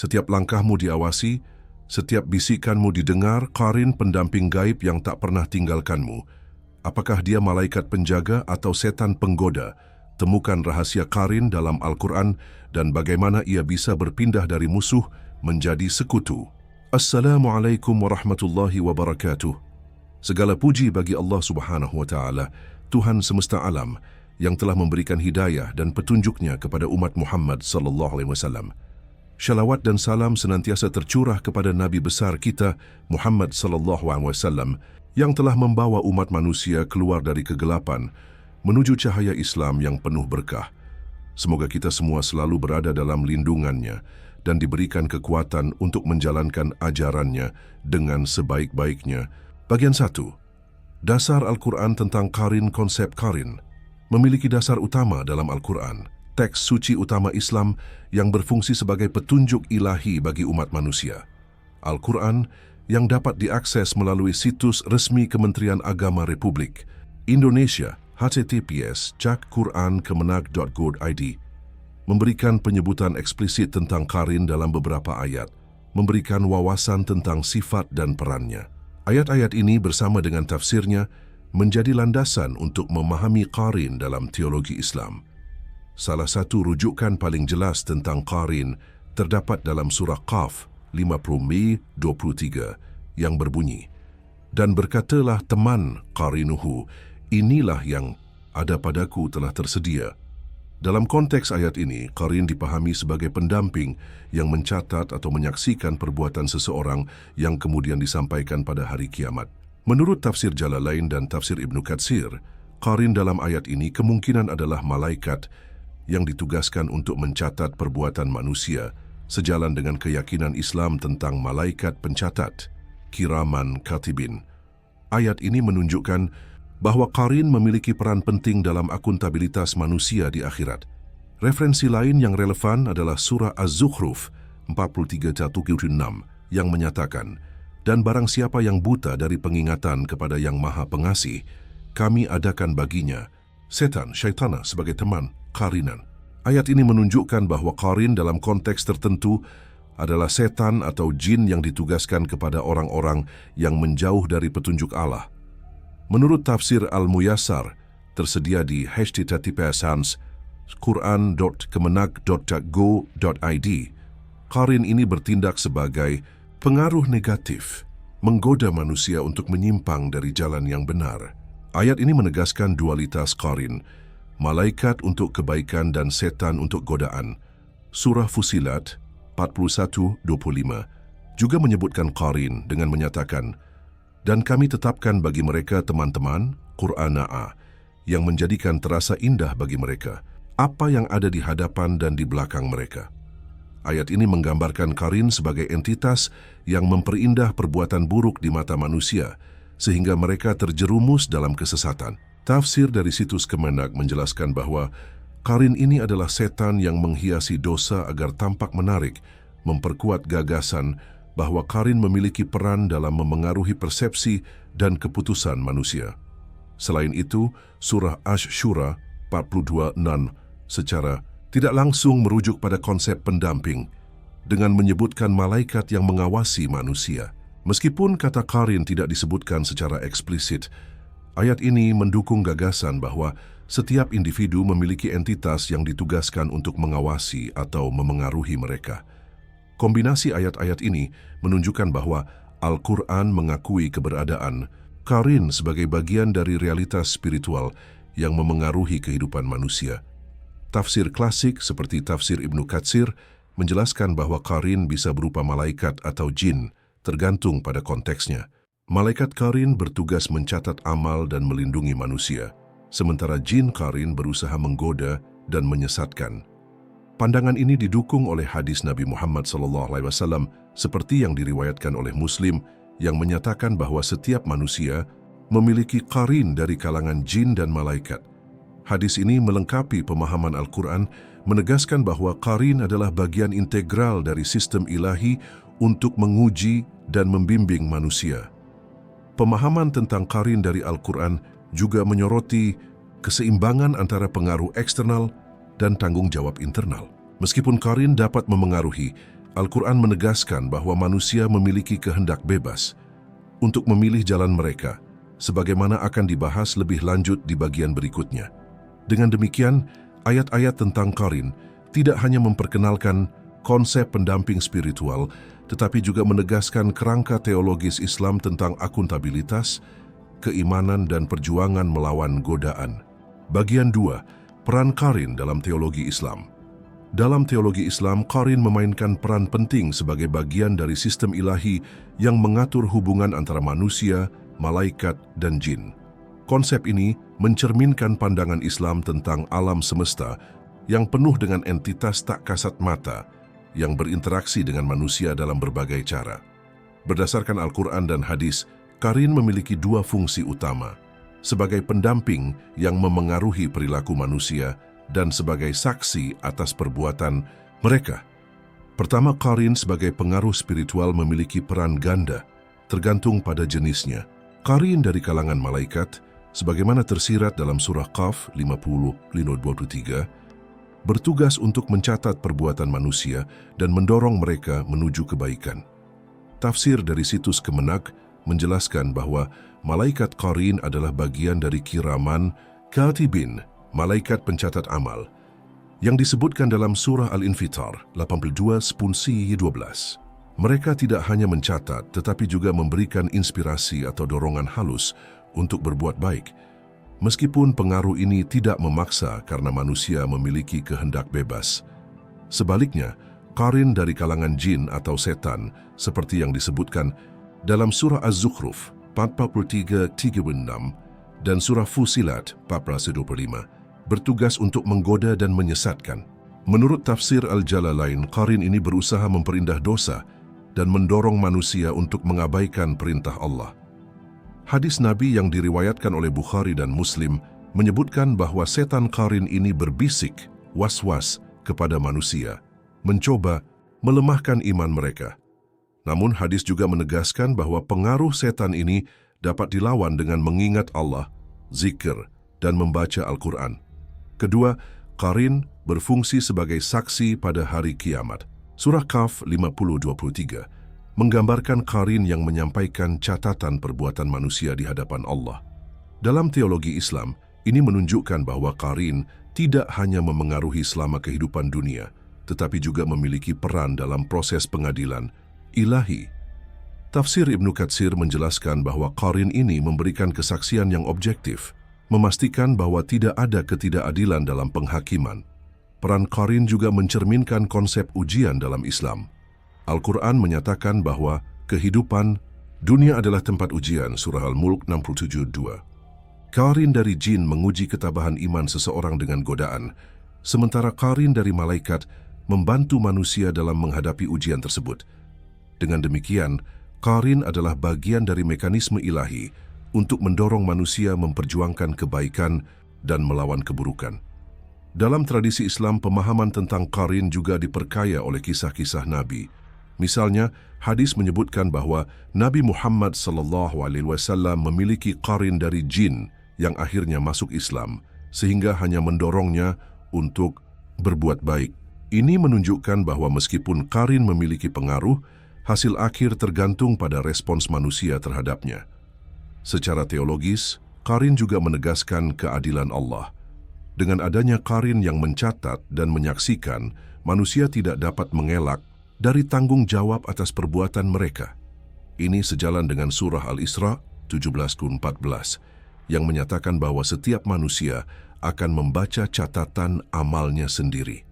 Setiap langkahmu diawasi, setiap bisikanmu didengar. Qarin, pendamping gaib yang tak pernah tinggalkanmu. Apakah dia malaikat penjaga atau setan penggoda? Temukan rahasia Qarin dalam Al-Quran dan bagaimana ia bisa berpindah dari musuh menjadi sekutu. Assalamualaikum warahmatullahi wabarakatuh. Segala puji bagi Allah Subhanahu wa Ta'ala, Tuhan semesta alam, yang telah memberikan hidayah dan petunjuknya kepada umat Muhammad sallallahu alaihi wasallam. Syalawat dan salam senantiasa tercurah kepada Nabi besar kita, Muhammad sallallahu alaihi wasallam, yang telah membawa umat manusia keluar dari kegelapan menuju cahaya Islam yang penuh berkah. Semoga kita semua selalu berada dalam lindungannya dan diberikan kekuatan untuk menjalankan ajarannya dengan sebaik-baiknya. Bagian 1. Dasar Al-Quran tentang Qarin. Konsep Qarin memiliki dasar utama dalam Al-Quran, teks suci utama Islam yang berfungsi sebagai petunjuk ilahi bagi umat manusia. Al-Quran yang dapat diakses melalui situs resmi Kementerian Agama Republik Indonesia https://cakquran.kemenag.go.id memberikan penyebutan eksplisit tentang Qarin dalam beberapa ayat, memberikan wawasan tentang sifat dan perannya. Ayat-ayat ini bersama dengan tafsirnya menjadi landasan untuk memahami Qarin dalam teologi Islam. Salah satu rujukan paling jelas tentang Qarin terdapat dalam surah Qaf 50 Mei 23 yang berbunyi, "Dan berkatalah teman Qarinuhu, inilah yang ada padaku telah tersedia." Dalam konteks ayat ini, Qarin dipahami sebagai pendamping yang mencatat atau menyaksikan perbuatan seseorang yang kemudian disampaikan pada hari kiamat. Menurut tafsir Jalalain dan tafsir Ibnu Katsir, Qarin dalam ayat ini kemungkinan adalah malaikat yang ditugaskan untuk mencatat perbuatan manusia, sejalan dengan keyakinan Islam tentang malaikat pencatat, kiraman katibin. Ayat ini menunjukkan bahwa Qarin memiliki peran penting dalam akuntabilitas manusia di akhirat. Referensi lain yang relevan adalah surah Az-Zukhruf 43:1-6 yang menyatakan, "Dan barang siapa yang buta dari pengingatan kepada Yang Maha Pengasih, kami adakan baginya setan, syaitana sebagai teman, qarinan." Ayat ini menunjukkan bahwa Qarin dalam konteks tertentu adalah setan atau jin yang ditugaskan kepada orang-orang yang menjauh dari petunjuk Allah. Menurut tafsir Al-Muyassar, tersedia di https://quran.kemenag.go.id, Qarin ini bertindak sebagai pengaruh negatif, menggoda manusia untuk menyimpang dari jalan yang benar. Ayat ini menegaskan dualitas Qarin, malaikat untuk kebaikan dan setan untuk godaan. Surah Fusilat 41:25 juga menyebutkan Qarin dengan menyatakan, "Dan kami tetapkan bagi mereka teman-teman, Qur'ana'a, yang menjadikan terasa indah bagi mereka apa yang ada di hadapan dan di belakang mereka." Ayat ini menggambarkan Qarin sebagai entitas yang memperindah perbuatan buruk di mata manusia, sehingga mereka terjerumus dalam kesesatan. Tafsir dari situs Kemenag menjelaskan bahwa Qarin ini adalah setan yang menghiasi dosa agar tampak menarik, memperkuat gagasan bahwa Qarin memiliki peran dalam memengaruhi persepsi dan keputusan manusia. Selain itu, surah Asy-Syura 42:6 secara tidak langsung merujuk pada konsep pendamping dengan menyebutkan malaikat yang mengawasi manusia. Meskipun kata Qarin tidak disebutkan secara eksplisit, ayat ini mendukung gagasan bahwa setiap individu memiliki entitas yang ditugaskan untuk mengawasi atau memengaruhi mereka. Kombinasi ayat-ayat ini menunjukkan bahwa Al-Quran mengakui keberadaan Qarin sebagai bagian dari realitas spiritual yang memengaruhi kehidupan manusia. Tafsir klasik seperti tafsir Ibnu Katsir menjelaskan bahwa Qarin bisa berupa malaikat atau jin, tergantung pada konteksnya. Malaikat Qarin bertugas mencatat amal dan melindungi manusia, sementara jin Qarin berusaha menggoda dan menyesatkan. Pandangan ini didukung oleh hadis Nabi Muhammad SAW seperti yang diriwayatkan oleh Muslim yang menyatakan bahwa setiap manusia memiliki Qarin dari kalangan jin dan malaikat. Hadis ini melengkapi pemahaman Al-Quran, menegaskan bahwa Qarin adalah bagian integral dari sistem ilahi untuk menguji dan membimbing manusia. Pemahaman tentang Qarin dari Al-Quran juga menyoroti keseimbangan antara pengaruh eksternal dan tanggung jawab internal. Meskipun Qarin dapat memengaruhi, Al-Quran menegaskan bahwa manusia memiliki kehendak bebas untuk memilih jalan mereka, sebagaimana akan dibahas lebih lanjut di bagian berikutnya. Dengan demikian, ayat-ayat tentang Qarin tidak hanya memperkenalkan konsep pendamping spiritual, tetapi juga menegaskan kerangka teologis Islam tentang akuntabilitas, keimanan, dan perjuangan melawan godaan. Bagian 2. Peran Qarin dalam teologi Islam. Dalam teologi Islam, Qarin memainkan peran penting sebagai bagian dari sistem ilahi yang mengatur hubungan antara manusia, malaikat, dan jin. Konsep ini mencerminkan pandangan Islam tentang alam semesta yang penuh dengan entitas tak kasat mata yang berinteraksi dengan manusia dalam berbagai cara. Berdasarkan Al-Quran dan hadis, Qarin memiliki dua fungsi utama: sebagai pendamping yang memengaruhi perilaku manusia dan sebagai saksi atas perbuatan mereka. Pertama, Qarin sebagai pengaruh spiritual memiliki peran ganda, tergantung pada jenisnya. Qarin dari kalangan malaikat, sebagaimana tersirat dalam surah Qaf 50:23, bertugas untuk mencatat perbuatan manusia dan mendorong mereka menuju kebaikan. Tafsir dari situs Kemenak menjelaskan bahwa malaikat Qarin adalah bagian dari kiraman Katibin, malaikat pencatat amal, yang disebutkan dalam surah Al-Infitar 82:12. Mereka tidak hanya mencatat, tetapi juga memberikan inspirasi atau dorongan halus untuk berbuat baik. Meskipun pengaruh ini tidak memaksa karena manusia memiliki kehendak bebas. Sebaliknya, Qarin dari kalangan jin atau setan, seperti yang disebutkan dalam surah Az-Zukhruf 43:36 dan surah Fusilat 14:25, bertugas untuk menggoda dan menyesatkan. Menurut tafsir Al-Jalalain, Qarin ini berusaha memperindah dosa dan mendorong manusia untuk mengabaikan perintah Allah. Hadis Nabi yang diriwayatkan oleh Bukhari dan Muslim menyebutkan bahwa setan Qarin ini berbisik, was-was kepada manusia, mencoba melemahkan iman mereka. Namun hadis juga menegaskan bahwa pengaruh setan ini dapat dilawan dengan mengingat Allah, zikir, dan membaca Al-Quran. Kedua, Qarin berfungsi sebagai saksi pada hari kiamat. Surah Qaf 50:23 menggambarkan Qarin yang menyampaikan catatan perbuatan manusia di hadapan Allah. Dalam teologi Islam, ini menunjukkan bahwa Qarin tidak hanya memengaruhi selama kehidupan dunia, tetapi juga memiliki peran dalam proses pengadilan ilahi. Tafsir Ibnu Katsir menjelaskan bahwa Qarin ini memberikan kesaksian yang objektif, memastikan bahwa tidak ada ketidakadilan dalam penghakiman. Peran Qarin juga mencerminkan konsep ujian dalam Islam. Al-Quran menyatakan bahwa kehidupan dunia adalah tempat ujian, surah Al-Mulk 67:2. Qarin dari jin menguji ketabahan iman seseorang dengan godaan, sementara Qarin dari malaikat membantu manusia dalam menghadapi ujian tersebut. Dengan demikian, Qarin adalah bagian dari mekanisme ilahi untuk mendorong manusia memperjuangkan kebaikan dan melawan keburukan. Dalam tradisi Islam, pemahaman tentang Qarin juga diperkaya oleh kisah-kisah Nabi. Misalnya, hadis menyebutkan bahwa Nabi Muhammad SAW memiliki Qarin dari jin yang akhirnya masuk Islam, sehingga hanya mendorongnya untuk berbuat baik. Ini menunjukkan bahwa meskipun Qarin memiliki pengaruh, hasil akhir tergantung pada respons manusia terhadapnya. Secara teologis, Qarin juga menegaskan keadilan Allah. Dengan adanya Qarin yang mencatat dan menyaksikan, manusia tidak dapat mengelak dari tanggung jawab atas perbuatan mereka. Ini sejalan dengan surah Al-Isra 17:14 yang menyatakan bahwa setiap manusia akan membaca catatan amalnya sendiri.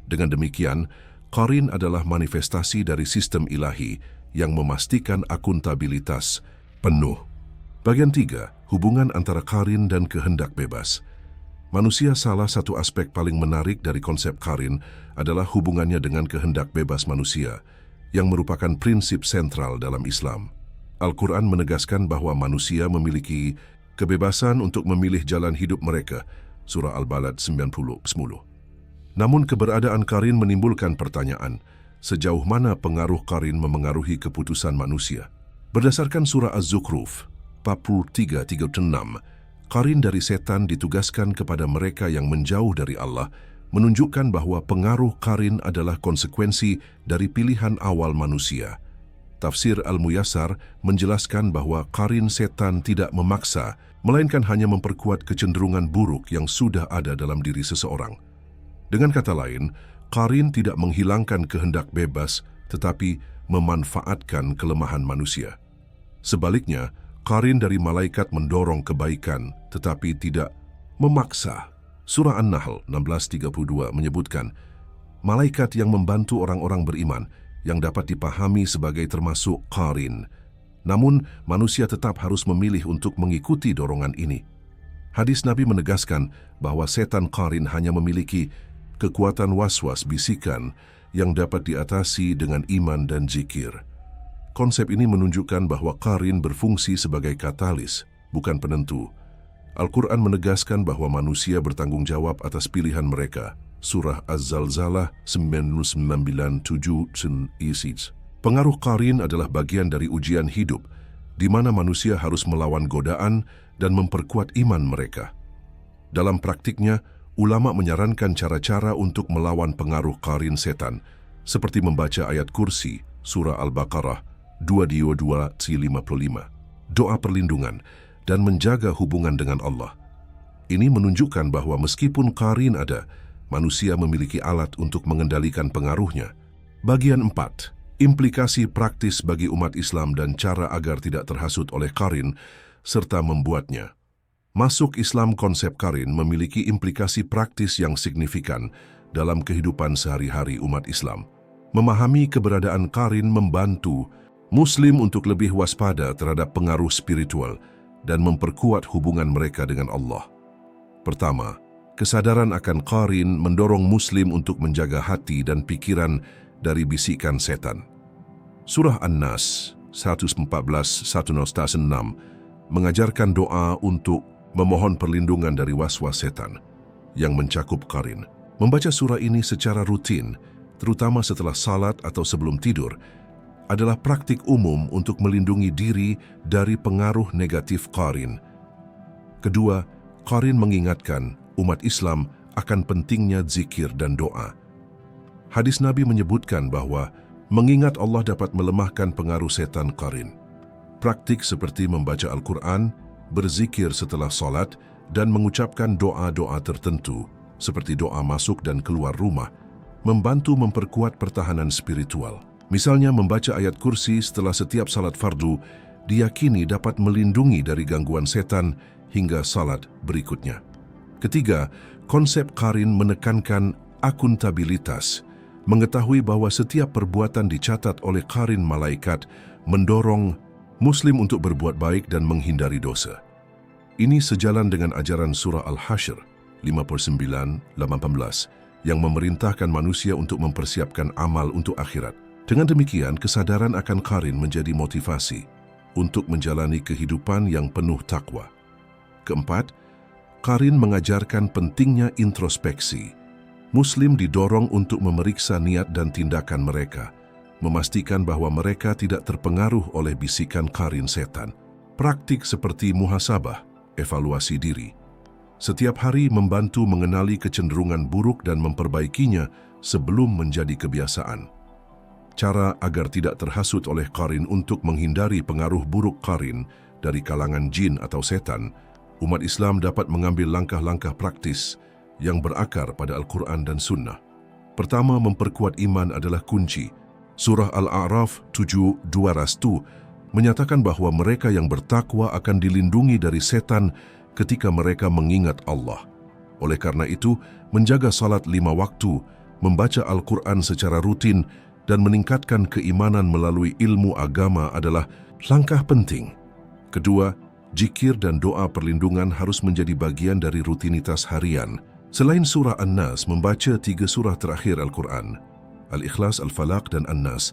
Dengan demikian, Qarin adalah manifestasi dari sistem ilahi yang memastikan akuntabilitas penuh. Bagian 3, hubungan antara Qarin dan kehendak bebas. Manusia, salah satu aspek paling menarik dari konsep Qarin adalah hubungannya dengan kehendak bebas manusia, yang merupakan prinsip sentral dalam Islam. Al-Quran menegaskan bahwa manusia memiliki kebebasan untuk memilih jalan hidup mereka, surah Al-Balad 90:10. Namun keberadaan Qarin menimbulkan pertanyaan, sejauh mana pengaruh Qarin memengaruhi keputusan manusia? Berdasarkan surah Az-Zukhruf 43:36, Qarin dari setan ditugaskan kepada mereka yang menjauh dari Allah menunjukkan bahwa pengaruh qarin adalah konsekuensi dari pilihan awal manusia. Tafsir Al-Muyassar menjelaskan bahwa qarin setan tidak memaksa, melainkan hanya memperkuat kecenderungan buruk yang sudah ada dalam diri seseorang. Dengan kata lain, qarin tidak menghilangkan kehendak bebas, tetapi memanfaatkan kelemahan manusia. Sebaliknya, qarin dari malaikat mendorong kebaikan, tetapi tidak memaksa. Surah An-Nahl 16:32 menyebutkan, malaikat yang membantu orang-orang beriman yang dapat dipahami sebagai termasuk qarin. Namun, manusia tetap harus memilih untuk mengikuti dorongan ini. Hadis Nabi menegaskan bahwa setan qarin hanya memiliki kekuatan waswas bisikan yang dapat diatasi dengan iman dan zikir. Konsep ini menunjukkan bahwa qarin berfungsi sebagai katalis, bukan penentu. Al-Quran menegaskan bahwa manusia bertanggung jawab atas pilihan mereka. Surah Az-Zalzalah 997. Pengaruh qarin adalah bagian dari ujian hidup, di mana manusia harus melawan godaan dan memperkuat iman mereka. Dalam praktiknya, ulama menyarankan cara-cara untuk melawan pengaruh qarin setan, seperti membaca ayat kursi, Surah Al-Baqarah 2:55, doa perlindungan, dan menjaga hubungan dengan Allah. Ini menunjukkan bahwa meskipun qarin ada, manusia memiliki alat untuk mengendalikan pengaruhnya. Bagian 4. Implikasi praktis bagi umat Islam dan cara agar tidak terhasut oleh qarin, serta membuatnya. Masuk Islam, konsep qarin memiliki implikasi praktis yang signifikan dalam kehidupan sehari-hari umat Islam. Memahami keberadaan qarin membantu Muslim untuk lebih waspada terhadap pengaruh spiritual dan memperkuat hubungan mereka dengan Allah. Pertama, kesadaran akan qarin mendorong Muslim untuk menjaga hati dan pikiran dari bisikan setan. Surah An-Nas 114:1-6 mengajarkan doa untuk memohon perlindungan dari was-was setan yang mencakup qarin. Membaca surah ini secara rutin, terutama setelah salat atau sebelum tidur, adalah praktik umum untuk melindungi diri dari pengaruh negatif qarin. Kedua, qarin mengingatkan umat Islam akan pentingnya zikir dan doa. Hadis Nabi menyebutkan bahwa mengingat Allah dapat melemahkan pengaruh setan qarin. Praktik seperti membaca Al-Quran, berzikir setelah salat, dan mengucapkan doa-doa tertentu, seperti doa masuk dan keluar rumah, membantu memperkuat pertahanan spiritual. Misalnya membaca ayat kursi setelah setiap salat fardu, diyakini dapat melindungi dari gangguan setan hingga salat berikutnya. Ketiga, konsep qarin menekankan akuntabilitas. Mengetahui bahwa setiap perbuatan dicatat oleh qarin malaikat mendorong Muslim untuk berbuat baik dan menghindari dosa. Ini sejalan dengan ajaran surah Al-Hasyr 59:18 yang memerintahkan manusia untuk mempersiapkan amal untuk akhirat. Dengan demikian, kesadaran akan qarin menjadi motivasi untuk menjalani kehidupan yang penuh takwa. Keempat, qarin mengajarkan pentingnya introspeksi. Muslim didorong untuk memeriksa niat dan tindakan mereka, memastikan bahwa mereka tidak terpengaruh oleh bisikan qarin setan. Praktik seperti muhasabah, evaluasi diri, setiap hari membantu mengenali kecenderungan buruk dan memperbaikinya sebelum menjadi kebiasaan. Cara agar tidak terhasut oleh qarin. Untuk menghindari pengaruh buruk qarin dari kalangan jin atau setan, umat Islam dapat mengambil langkah-langkah praktis yang berakar pada Al-Quran dan Sunnah. Pertama, memperkuat iman adalah kunci. Surah Al-A'raf 7:2 menyatakan bahwa mereka yang bertakwa akan dilindungi dari setan ketika mereka mengingat Allah. Oleh karena itu, menjaga salat 5 waktu, membaca Al-Quran secara rutin, dan meningkatkan keimanan melalui ilmu agama adalah langkah penting. Kedua, zikir dan doa perlindungan harus menjadi bagian dari rutinitas harian. Selain surah An-Nas, membaca 3 surah terakhir Al-Quran, Al-Ikhlas, Al-Falaq, dan An-Nas,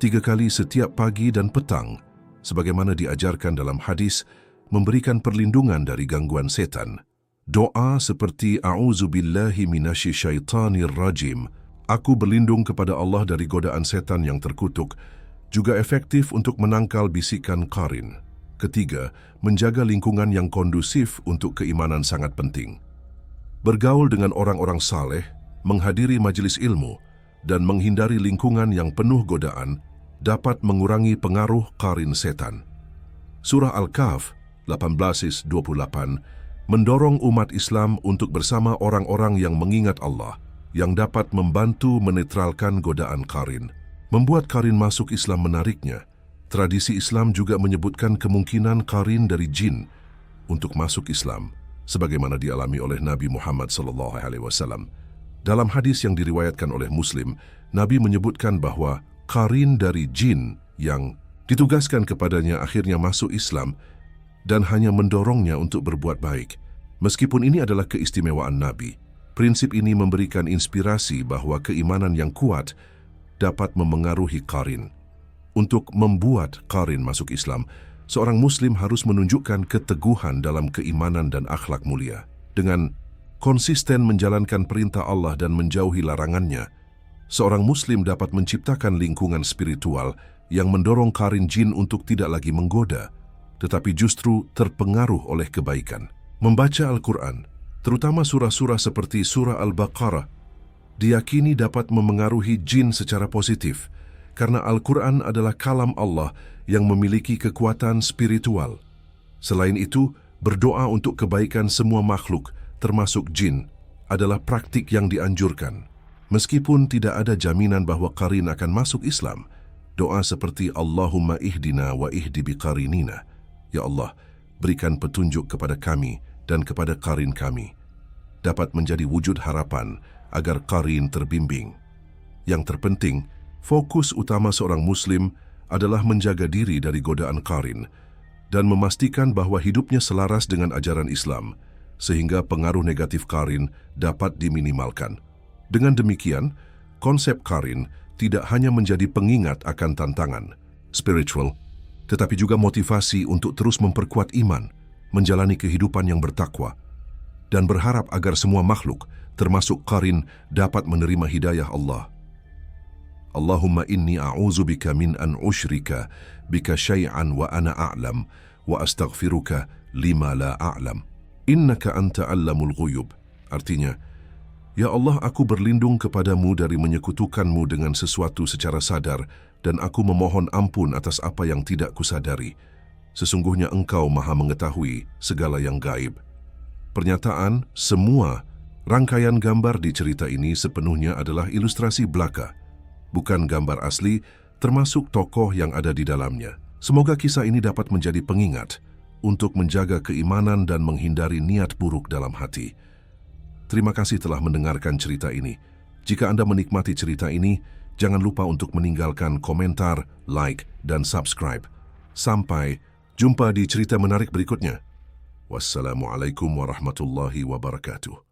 3 kali setiap pagi dan petang, sebagaimana diajarkan dalam hadis, memberikan perlindungan dari gangguan setan. Doa seperti A'udzubillahi minasyaitonir rajim, aku berlindung kepada Allah dari godaan setan yang terkutuk, juga efektif untuk menangkal bisikan qarin. Ketiga, menjaga lingkungan yang kondusif untuk keimanan sangat penting. Bergaul dengan orang-orang saleh, menghadiri majelis ilmu, dan menghindari lingkungan yang penuh godaan dapat mengurangi pengaruh qarin setan. Surah Al-Kahf 18-28 mendorong umat Islam untuk bersama orang-orang yang mengingat Allah, yang dapat membantu menetralkan godaan qarin. Membuat qarin masuk Islam menariknya, tradisi Islam juga menyebutkan kemungkinan qarin dari jin untuk masuk Islam, sebagaimana dialami oleh Nabi Muhammad SAW. Dalam hadis yang diriwayatkan oleh Muslim, Nabi menyebutkan bahwa qarin dari jin yang ditugaskan kepadanya akhirnya masuk Islam dan hanya mendorongnya untuk berbuat baik. Meskipun ini adalah keistimewaan Nabi, prinsip ini memberikan inspirasi bahwa keimanan yang kuat dapat memengaruhi qarin. Untuk membuat qarin masuk Islam, seorang Muslim harus menunjukkan keteguhan dalam keimanan dan akhlak mulia. Dengan konsisten menjalankan perintah Allah dan menjauhi larangannya, seorang Muslim dapat menciptakan lingkungan spiritual yang mendorong qarin jin untuk tidak lagi menggoda, tetapi justru terpengaruh oleh kebaikan. Membaca Al-Quran, terutama surah-surah seperti surah Al-Baqarah, diyakini dapat memengaruhi jin secara positif, karena Al-Quran adalah kalam Allah yang memiliki kekuatan spiritual. Selain itu, berdoa untuk kebaikan semua makhluk, termasuk jin, adalah praktik yang dianjurkan. Meskipun tidak ada jaminan bahwa qarin akan masuk Islam, doa seperti Allahumma ihdina wa ihdi biqarinina, ya Allah, berikan petunjuk kepada kami dan kepada qarin kami, dapat menjadi wujud harapan agar qarin terbimbing. Yang terpenting, fokus utama seorang Muslim adalah menjaga diri dari godaan qarin dan memastikan bahwa hidupnya selaras dengan ajaran Islam, sehingga pengaruh negatif qarin dapat diminimalkan. Dengan demikian, konsep qarin tidak hanya menjadi pengingat akan tantangan spiritual, tetapi juga motivasi untuk terus memperkuat iman, menjalani kehidupan yang bertakwa, dan berharap agar semua makhluk, termasuk qarin, dapat menerima hidayah Allah. Allahumma inni a'udzubika min an usyrika bika syai'an wa ana a'lam wa astaghfiruka lima la a'lam. Innaka anta 'allamul ghuyub. Artinya, ya Allah, aku berlindung kepadamu dari menyekutukanmu dengan sesuatu secara sadar, dan aku memohon ampun atas apa yang tidak kusadari. Sesungguhnya Engkau Maha mengetahui segala yang gaib. Pernyataan semua rangkaian gambar di cerita ini sepenuhnya adalah ilustrasi belaka, bukan gambar asli, termasuk tokoh yang ada di dalamnya. Semoga kisah ini dapat menjadi pengingat untuk menjaga keimanan dan menghindari niat buruk dalam hati. Terima kasih telah mendengarkan cerita ini. Jika Anda menikmati cerita ini, jangan lupa untuk meninggalkan komentar, like, dan subscribe. Sampai jumpa di cerita menarik berikutnya. Wassalamualaikum warahmatullahi wabarakatuh.